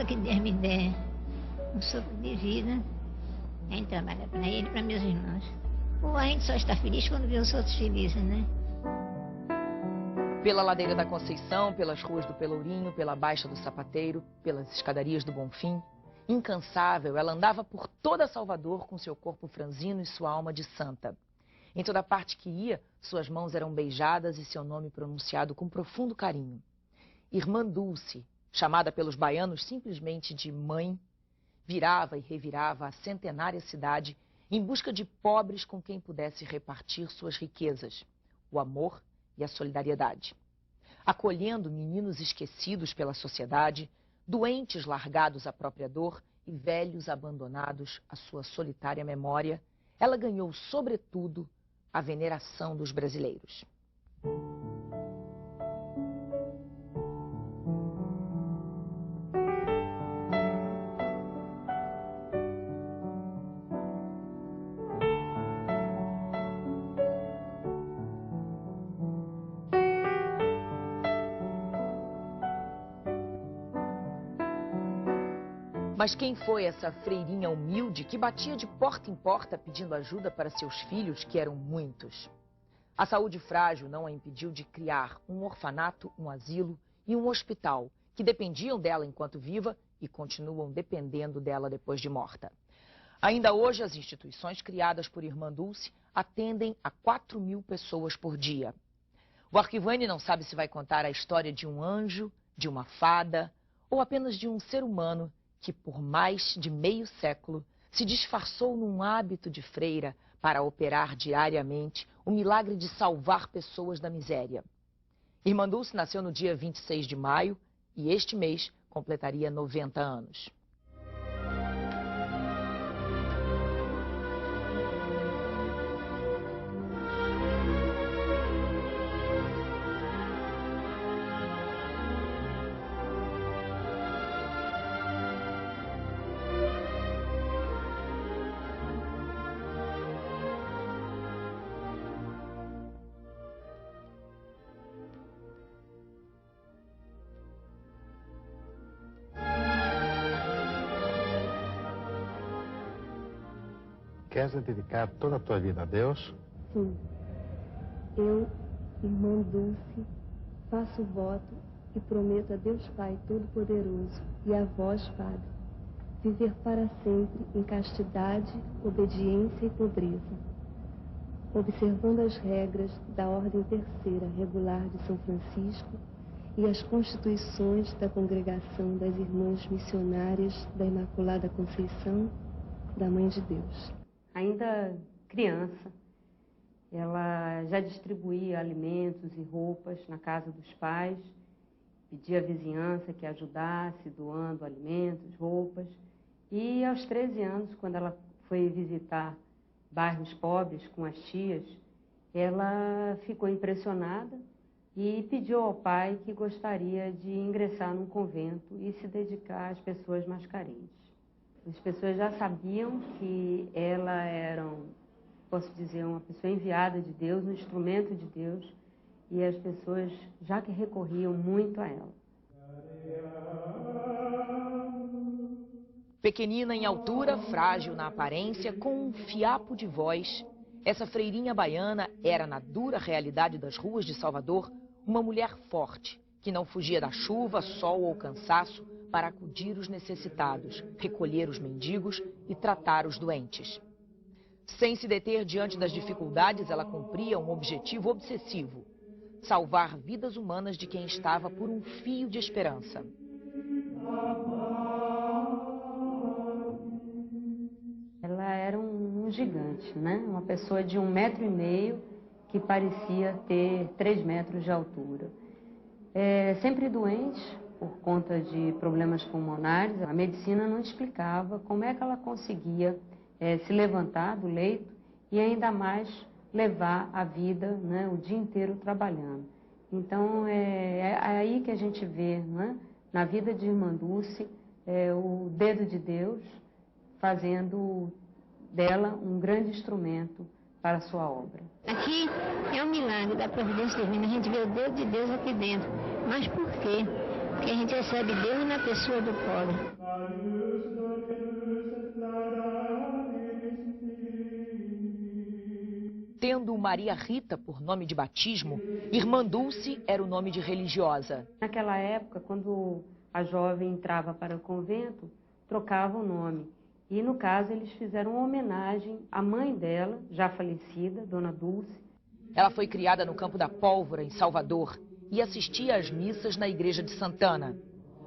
que Deus me der um sopro de vida, a gente trabalha para ele e para meus irmãos. Ou a gente só está feliz quando vê os outros felizes, né? Pela ladeira da Conceição, pelas ruas do Pelourinho, pela Baixa do Sapateiro, pelas escadarias do Bonfim, incansável, ela andava por toda Salvador com seu corpo franzino e sua alma de santa. Em toda parte que ia, suas mãos eram beijadas e seu nome pronunciado com profundo carinho. Irmã Dulce, chamada pelos baianos simplesmente de mãe, virava e revirava a centenária cidade em busca de pobres com quem pudesse repartir suas riquezas, o amor e a solidariedade. Acolhendo meninos esquecidos pela sociedade, doentes largados à própria dor e velhos abandonados à sua solitária memória, ela ganhou, sobretudo, a veneração dos brasileiros. Mas quem foi essa freirinha humilde que batia de porta em porta pedindo ajuda para seus filhos, que eram muitos? A saúde frágil não a impediu de criar um orfanato, um asilo e um hospital, que dependiam dela enquanto viva e continuam dependendo dela depois de morta. Ainda hoje, as instituições criadas por Irmã Dulce atendem a 4.000 pessoas por dia. O Arquivani não sabe se vai contar a história de um anjo, de uma fada ou apenas de um ser humano que por mais de meio século se disfarçou num hábito de freira para operar diariamente o milagre de salvar pessoas da miséria. Irmã Dulce nasceu no dia 26 de maio e este mês completaria 90 anos. Queres dedicar toda a tua vida a Deus? Sim. Eu, Irmã Dulce, faço voto e prometo a Deus Pai Todo-Poderoso e a vós, Padre, viver para sempre em castidade, obediência e pobreza, observando as regras da Ordem Terceira Regular de São Francisco e as constituições da Congregação das Irmãs Missionárias da Imaculada Conceição, da Mãe de Deus. Ainda criança, ela já distribuía alimentos e roupas na casa dos pais, pedia à vizinhança que ajudasse doando alimentos, roupas. E aos 13 anos, quando ela foi visitar bairros pobres com as tias, ela ficou impressionada e pediu ao pai que gostaria de ingressar num convento e se dedicar às pessoas mais carentes. As pessoas já sabiam que ela era, posso dizer, uma pessoa enviada de Deus, um instrumento de Deus, e as pessoas já que recorriam muito a ela. Pequenina em altura, frágil na aparência, com um fiapo de voz, essa freirinha baiana era, na dura realidade das ruas de Salvador, uma mulher forte, que não fugia da chuva, sol ou cansaço para acudir os necessitados, recolher os mendigos e tratar os doentes. Sem se deter diante das dificuldades, ela cumpria um objetivo obsessivo: salvar vidas humanas de quem estava por um fio de esperança. Ela era um gigante, né? Uma pessoa de 1,5 metro que parecia ter 3 metros de altura. Sempre doente por conta de problemas pulmonares. A medicina não explicava como é que ela conseguia se levantar do leito e ainda mais levar a vida, né, o dia inteiro trabalhando. Então é aí que a gente vê, né, na vida de Irmã Dulce, o dedo de Deus fazendo dela um grande instrumento para a sua obra. Aqui é um milagre da providência divina, a gente vê o dedo de Deus aqui dentro. Mas por quê? Porque a gente recebe Deus na pessoa do pobre. Tendo Maria Rita por nome de batismo, Irmã Dulce era o nome de religiosa. Naquela época, quando a jovem entrava para o convento, trocava o nome. E, no caso, eles fizeram uma homenagem à mãe dela, já falecida, Dona Dulce. Ela foi criada no Campo da Pólvora, em Salvador, e assistia às missas na igreja de Santana.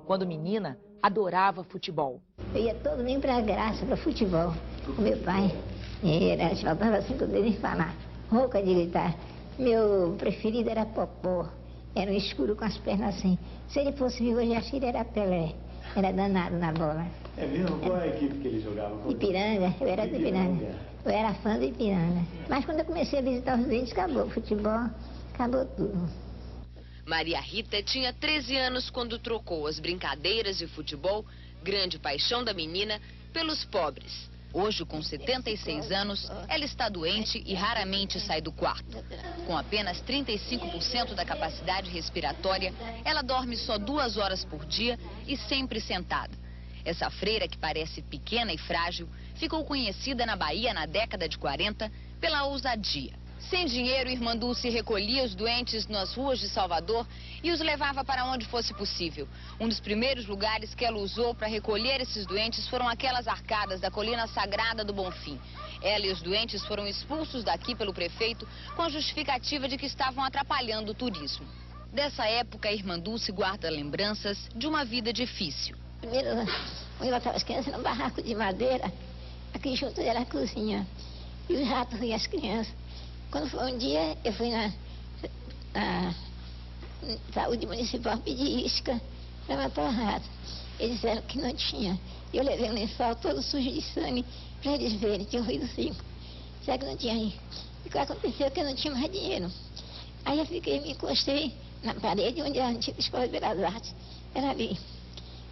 Quando menina, adorava futebol. Eu ia todo domingo para a graça, para futebol, com meu pai. Era, faltava assim com ele falar, rouca de gritar. Meu preferido era Popó, era um escuro com as pernas assim. Se ele fosse vivo hoje, acho que ele era Pelé, era danado na bola. É mesmo? Qual é a equipe que ele jogava? Ipiranga, eu era do Ipiranga. Eu era fã do Ipiranga. Mas quando eu comecei a visitar os doentes, acabou o futebol, acabou tudo. Maria Rita tinha 13 anos quando trocou as brincadeiras de futebol, grande paixão da menina, pelos pobres. Hoje, com 76 anos, ela está doente e raramente sai do quarto. Com apenas 35% da capacidade respiratória, ela dorme só 2 horas por dia e sempre sentada. Essa freira, que parece pequena e frágil, ficou conhecida na Bahia na década de 40 pela ousadia. Sem dinheiro, Irmã Dulce recolhia os doentes nas ruas de Salvador e os levava para onde fosse possível. Um dos primeiros lugares que ela usou para recolher esses doentes foram aquelas arcadas da Colina Sagrada do Bonfim. Ela e os doentes foram expulsos daqui pelo prefeito com a justificativa de que estavam atrapalhando o turismo. Dessa época, a Irmã Dulce guarda lembranças de uma vida difícil. Primeiro, eu botava as crianças num barraco de madeira, aqui junto era a cozinha, e os ratos e as crianças. Quando foi um dia, eu fui na saúde municipal pedir isca para matar o rato. Eles disseram que não tinha. Eu levei um lençol todo sujo de sangue para eles verem, tinha ruído 5. Será que não tinha aí? E o que aconteceu que eu não tinha mais dinheiro. Aí eu me encostei na parede onde era a antiga Escola de Belas Artes. Era ali.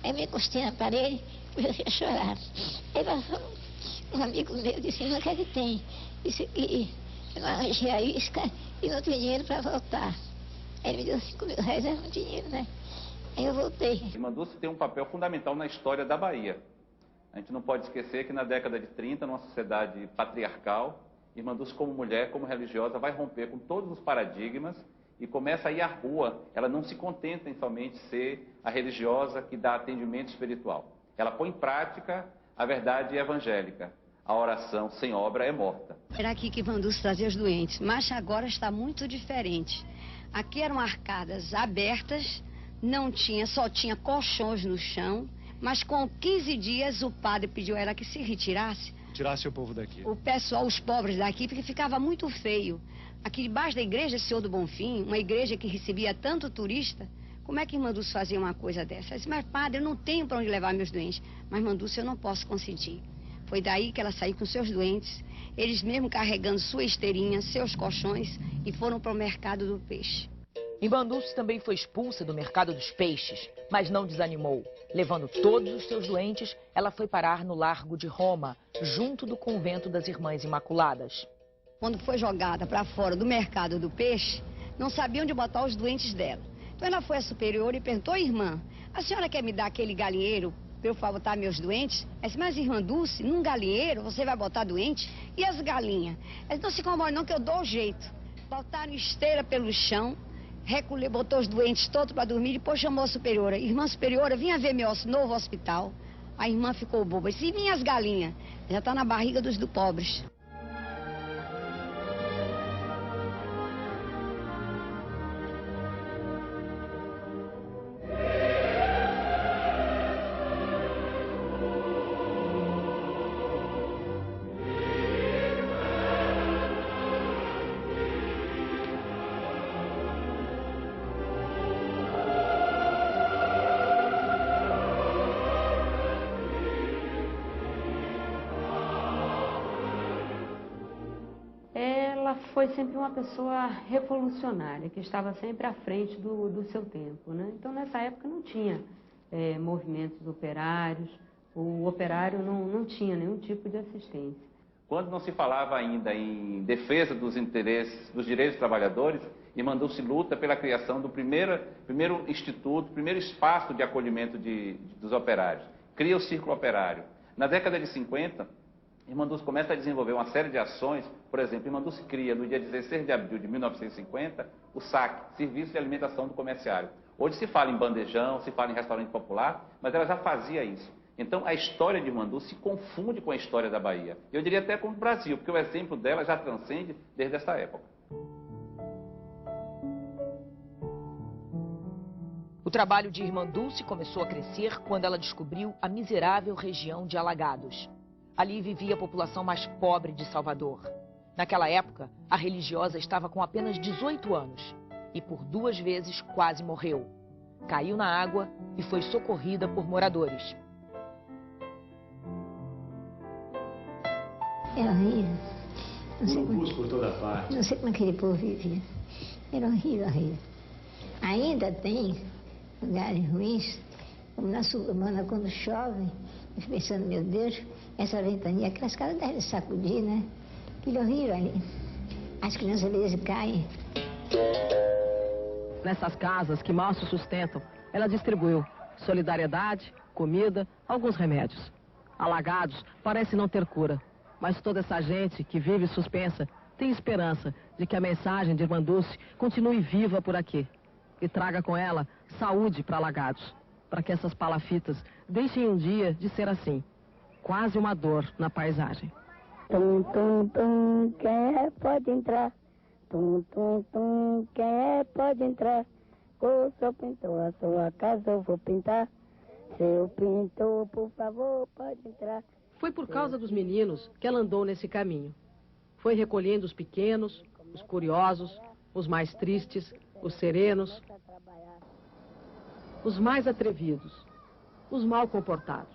Aí me encostei na parede e comecei a chorar. Aí passou um amigo meu, disse, não, o que é que tem? Disse que eu não arranjei a isca e não tenho dinheiro para voltar. Aí ele me deu 5 mil reais, era muito dinheiro, né? Aí eu voltei. Irmã Dulce tem um papel fundamental na história da Bahia. A gente não pode esquecer que na década de 30, numa sociedade patriarcal, Irmã Dulce, como mulher, como religiosa, vai romper com todos os paradigmas e começa a ir à rua. Ela não se contenta em somente ser a religiosa que dá atendimento espiritual. Ela põe em prática a verdade evangélica. A oração sem obra é morta. Era aqui que Irmã Dulce trazia os doentes, mas agora está muito diferente. Aqui eram arcadas abertas, só tinha colchões no chão, mas com 15 dias o padre pediu a ela que se retirasse. Tirasse o povo daqui. O pessoal, os pobres daqui, porque ficava muito feio. Aqui debaixo da igreja Senhor do Bonfim, uma igreja que recebia tanto turista, como é que Irmã Dulce fazia uma coisa dessa? Ela disse, mas padre, eu não tenho para onde levar meus doentes. Mas Irmã Dulce, eu não posso consentir. Foi daí que ela saiu com seus doentes, eles mesmo carregando sua esteirinha, seus colchões, e foram para o mercado do peixe. Irmã Dulce também foi expulsa do mercado dos peixes, mas não desanimou. Levando todos os seus doentes, ela foi parar no Largo de Roma, junto do convento das Irmãs Imaculadas. Quando foi jogada para fora do mercado do peixe, não sabia onde botar os doentes dela. Então ela foi à superior e perguntou, irmã, a senhora quer me dar aquele galinheiro para eu botar meus doentes? Ela disse, mas Irmã Dulce, num galinheiro você vai botar doente? E as galinhas? Ela disse, não se incomode não que eu dou o jeito. Botaram esteira pelo chão, recolheu, botou os doentes todos para dormir, depois chamou a superiora. Irmã superiora, vinha ver meu novo hospital. A irmã ficou boba, disse, e minhas galinhas? Já está na barriga dos pobres. Ela foi sempre uma pessoa revolucionária, que estava sempre à frente do seu tempo, né? Então, nessa época não tinha movimentos operários, o operário não tinha nenhum tipo de assistência. Quando não se falava ainda em defesa dos interesses, dos direitos dos trabalhadores, Irmã Dulce luta pela criação do primeiro instituto, primeiro espaço de acolhimento dos operários. Cria o Círculo Operário. Na década de 50, Irmã Dulce começa a desenvolver uma série de ações. Por exemplo, Irmã Dulce cria, no dia 16 de abril de 1950, o SAC, Serviço de Alimentação do Comerciário. Hoje se fala em bandejão, se fala em restaurante popular, mas ela já fazia isso. Então, a história de Irmã Dulce se confunde com a história da Bahia. Eu diria até com o Brasil, porque o exemplo dela já transcende desde essa época. O trabalho de Irmã Dulce começou a crescer quando ela descobriu a miserável região de Alagados. Ali vivia a população mais pobre de Salvador. Naquela época, a religiosa estava com apenas 18 anos e por 2 vezes quase morreu. Caiu na água e foi socorrida por moradores. É horrível. Por toda parte. Não sei como aquele povo vivia. Era horrível, horrível. Ainda tem lugares ruins, como na Sul-Humana, quando chove, eu fico pensando, meu Deus, essa ventania, aquelas casas devem sacudir, né? Aquilo horrível ali. As crianças às vezes caem. Nessas casas que mal se sustentam, ela distribuiu solidariedade, comida, alguns remédios. Alagados parece não ter cura, mas toda essa gente que vive suspensa tem esperança de que a mensagem de Irmã Dulce continue viva por aqui e traga com ela saúde para Alagados, para que essas palafitas deixem um dia de ser assim, quase uma dor na paisagem. Tum, tum, tum, quem é pode entrar. Tum, tum, tum, quem é pode entrar. O seu pintor, a sua casa eu vou pintar. Seu pintor, por favor, pode entrar. Foi por causa dos meninos que ela andou nesse caminho. Foi recolhendo os pequenos, os curiosos, os mais tristes, os serenos, os mais atrevidos, os mal comportados.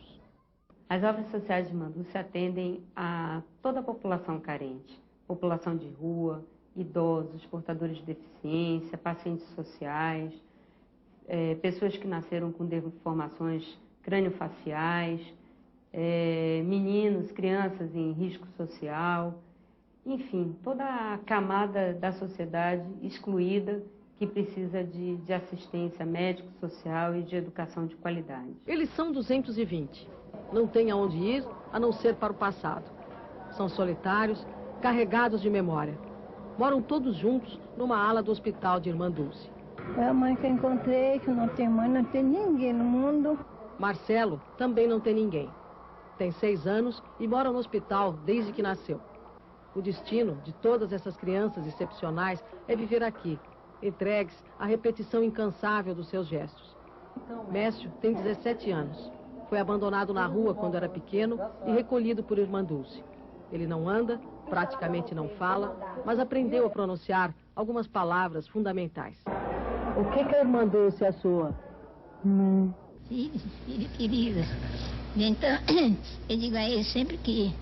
As obras sociais de Irmã Dulce atendem a toda a população carente, população de rua, idosos, portadores de deficiência, pacientes sociais, pessoas que nasceram com deformações crâniofaciais, meninos, crianças em risco social, enfim, toda a camada da sociedade excluída que precisa de assistência médico-social e de educação de qualidade. Eles são 220. Não têm aonde ir, a não ser para o passado. São solitários, carregados de memória. Moram todos juntos numa ala do hospital de Irmã Dulce. É a mãe que eu encontrei, que não tem mãe, não tem ninguém no mundo. Marcelo também não tem ninguém. Tem 6 anos e mora no hospital desde que nasceu. O destino de todas essas crianças excepcionais é viver aqui, entregues à repetição incansável dos seus gestos. Mécio tem 17 anos. Foi abandonado na rua quando era pequeno e recolhido por Irmã Dulce. Ele não anda, praticamente não fala, mas aprendeu a pronunciar algumas palavras fundamentais. O que a Irmã Dulce é a sua? Filho querida. Então, eu digo a eles sempre que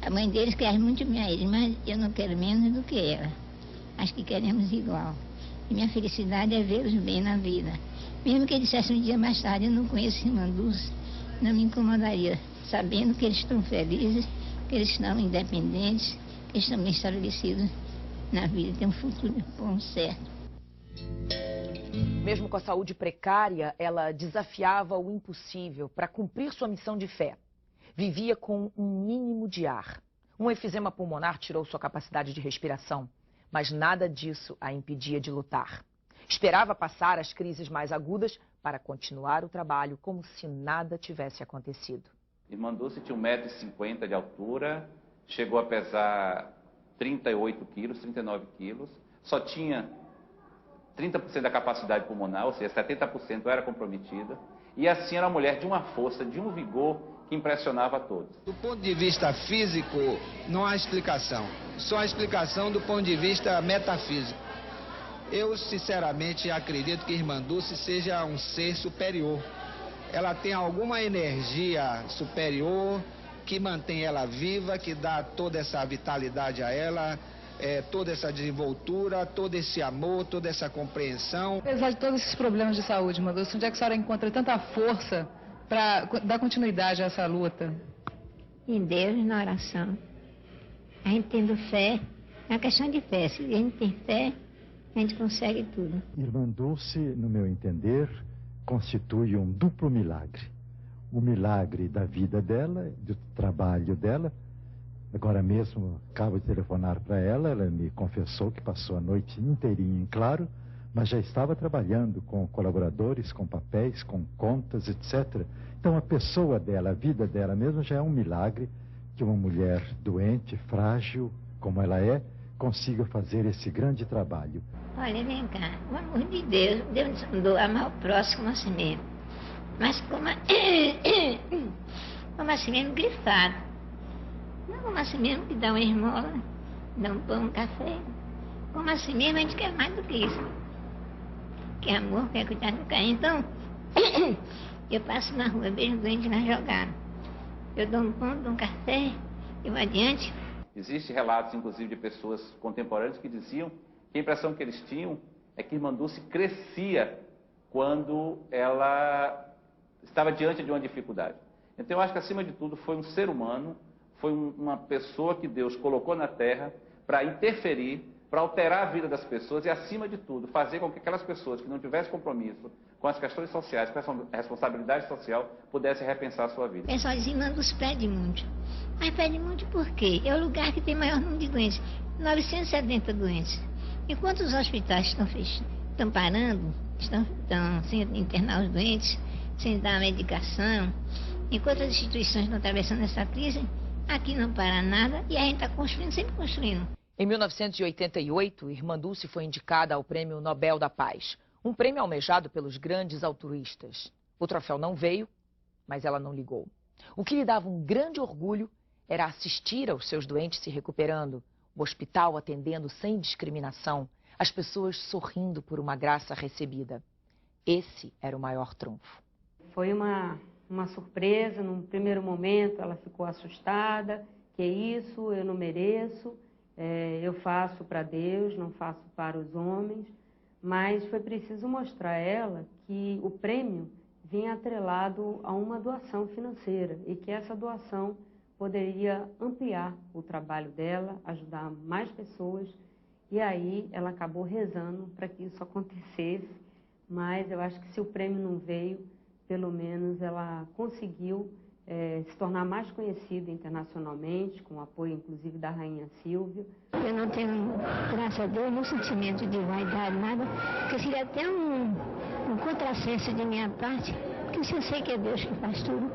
a mãe deles quer muito bem a eles, mas eu não quero menos do que ela. Acho que queremos igual. E minha felicidade é vê-los bem na vida. Mesmo que eles dissessem um dia mais tarde, eu não conheço Irmã Dulce, não me incomodaria, sabendo que eles estão felizes, que eles estão independentes, que eles estão bem estabelecidos na vida, têm um futuro bom, certo. Mesmo com a saúde precária, ela desafiava o impossível para cumprir sua missão de fé. Vivia com um mínimo de ar. Um efizema pulmonar tirou sua capacidade de respiração, mas nada disso a impedia de lutar. Esperava passar as crises mais agudas para continuar o trabalho como se nada tivesse acontecido. Irmã Dulce tinha 1,50 m de altura, chegou a pesar 38 quilos, 39 quilos, só tinha 30% da capacidade pulmonar, ou seja, 70% era comprometida, e assim era uma mulher de uma força, de um vigor que impressionava a todos. Do ponto de vista físico, não há explicação, só há explicação do ponto de vista metafísico. Eu, sinceramente, acredito que Irmã Dulce seja um ser superior. Ela tem alguma energia superior que mantém ela viva, que dá toda essa vitalidade a ela, toda essa desenvoltura, todo esse amor, toda essa compreensão. Apesar de todos esses problemas de saúde, Irmã Dulce, onde é que a senhora encontra tanta força para dar continuidade a essa luta? Em Deus, na oração. A gente tendo fé, é uma questão de fé. Se a gente tem fé, a gente consegue tudo. Irmã Dulce, no meu entender, constitui um duplo milagre. O milagre da vida dela, do trabalho dela. Agora mesmo, acabo de telefonar para ela, ela me confessou que passou a noite inteirinha em claro, mas já estava trabalhando com colaboradores, com papéis, com contas, etc. Então a pessoa dela, a vida dela mesmo já é um milagre que uma mulher doente, frágil, como ela é, consiga fazer esse grande trabalho. Olha, vem cá, o amor de Deus nos mandou amar o próximo a si mesmo. Mas como assim mesmo grifado. Não como assim mesmo que dá uma esmola, dá um pão, um café. Como assim mesmo a gente quer mais do que isso. Quer amor, quer cuidar do carinho. Então, eu passo na rua, vejo doente lá jogado. Eu dou um pão, dou um café, eu vou adiante. Existem relatos, inclusive, de pessoas contemporâneas que diziam que a impressão que eles tinham é que Irmã Dulce crescia quando ela estava diante de uma dificuldade. Então, eu acho que, acima de tudo, foi um ser humano, foi uma pessoa que Deus colocou na Terra para interferir, para alterar a vida das pessoas e, acima de tudo, fazer com que aquelas pessoas que não tivessem compromisso com as questões sociais, com a responsabilidade social, pudessem repensar a sua vida. O pessoal diz, Irmã Dulce pede muito. Mas pede muito por quê? É o lugar que tem maior número de doentes. 970 doentes. Enquanto os hospitais estão parando, estão sem internar os doentes, sem dar medicação, enquanto as instituições estão atravessando essa crise, aqui não para nada e a gente está construindo, sempre construindo. Em 1988, Irmã Dulce foi indicada ao Prêmio Nobel da Paz, um prêmio almejado pelos grandes altruístas. O troféu não veio, mas ela não ligou. O que lhe dava um grande orgulho era assistir aos seus doentes se recuperando, o hospital atendendo sem discriminação, as pessoas sorrindo por uma graça recebida. Esse era o maior trunfo. Foi uma surpresa, num primeiro momento ela ficou assustada, que isso, eu não mereço, eu faço para Deus, não faço para os homens, mas foi preciso mostrar a ela que o prêmio vinha atrelado a uma doação financeira e que essa doação poderia ampliar o trabalho dela, ajudar mais pessoas, e aí ela acabou rezando para que isso acontecesse, mas eu acho que se o prêmio não veio, pelo menos ela conseguiu se tornar mais conhecida internacionalmente, com o apoio inclusive da Rainha Silvia. Eu não tenho, graças a Deus, nenhum sentimento de vaidade, nada, porque seria até um contrassenso de minha parte, porque eu sei que é Deus que faz tudo.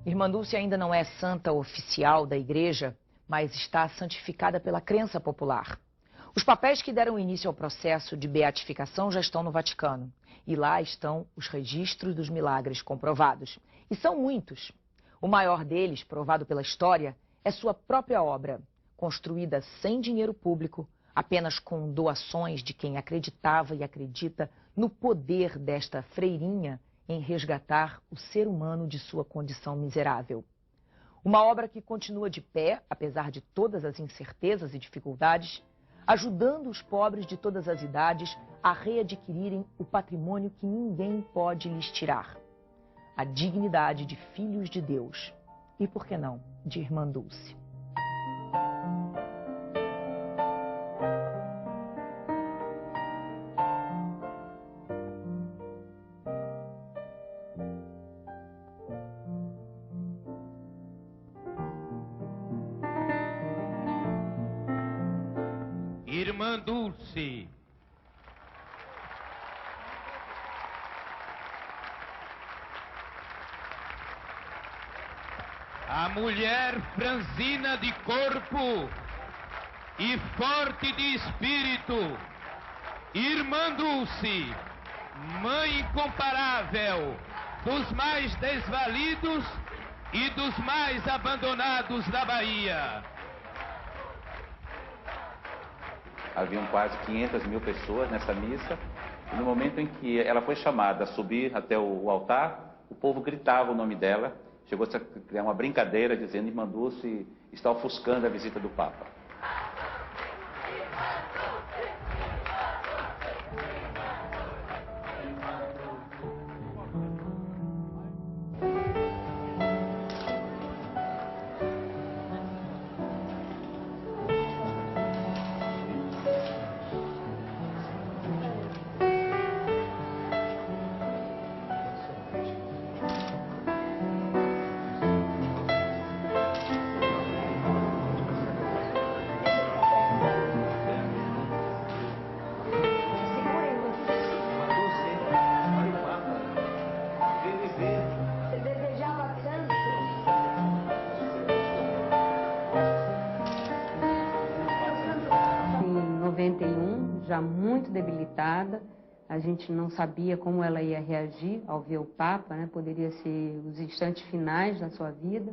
Irmã Dulce ainda não é santa oficial da igreja, mas está santificada pela crença popular. Os papéis que deram início ao processo de beatificação já estão no Vaticano. E lá estão os registros dos milagres comprovados. E são muitos. O maior deles, provado pela história, é sua própria obra, construída sem dinheiro público, apenas com doações de quem acreditava e acredita no poder desta freirinha em resgatar o ser humano de sua condição miserável. Uma obra que continua de pé, apesar de todas as incertezas e dificuldades, ajudando os pobres de todas as idades a readquirirem o patrimônio que ninguém pode lhes tirar. A dignidade de filhos de Deus. E, por que não, de Irmã Dulce. Irmã Dulce. A mulher franzina de corpo e forte de espírito, Irmã Dulce, mãe incomparável dos mais desvalidos e dos mais abandonados da Bahia. Haviam quase 500 mil pessoas nessa missa, e no momento em que ela foi chamada a subir até o altar, o povo gritava o nome dela, chegou a criar uma brincadeira dizendo: Irmã Dulce está ofuscando a visita do Papa. já muito debilitada. A gente não sabia como ela ia reagir ao ver o Papa, né? Poderia ser os instantes finais da sua vida,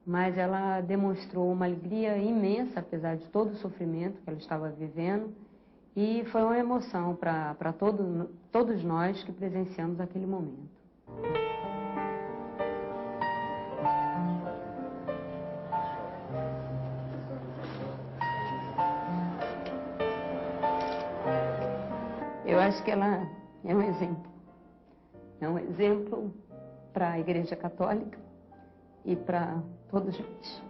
mas ela demonstrou uma alegria imensa, apesar de todo o sofrimento que ela estava vivendo, e foi uma emoção para todos nós que presenciamos aquele momento. Eu acho que ela é um exemplo. É um exemplo para a Igreja Católica e para todos nós.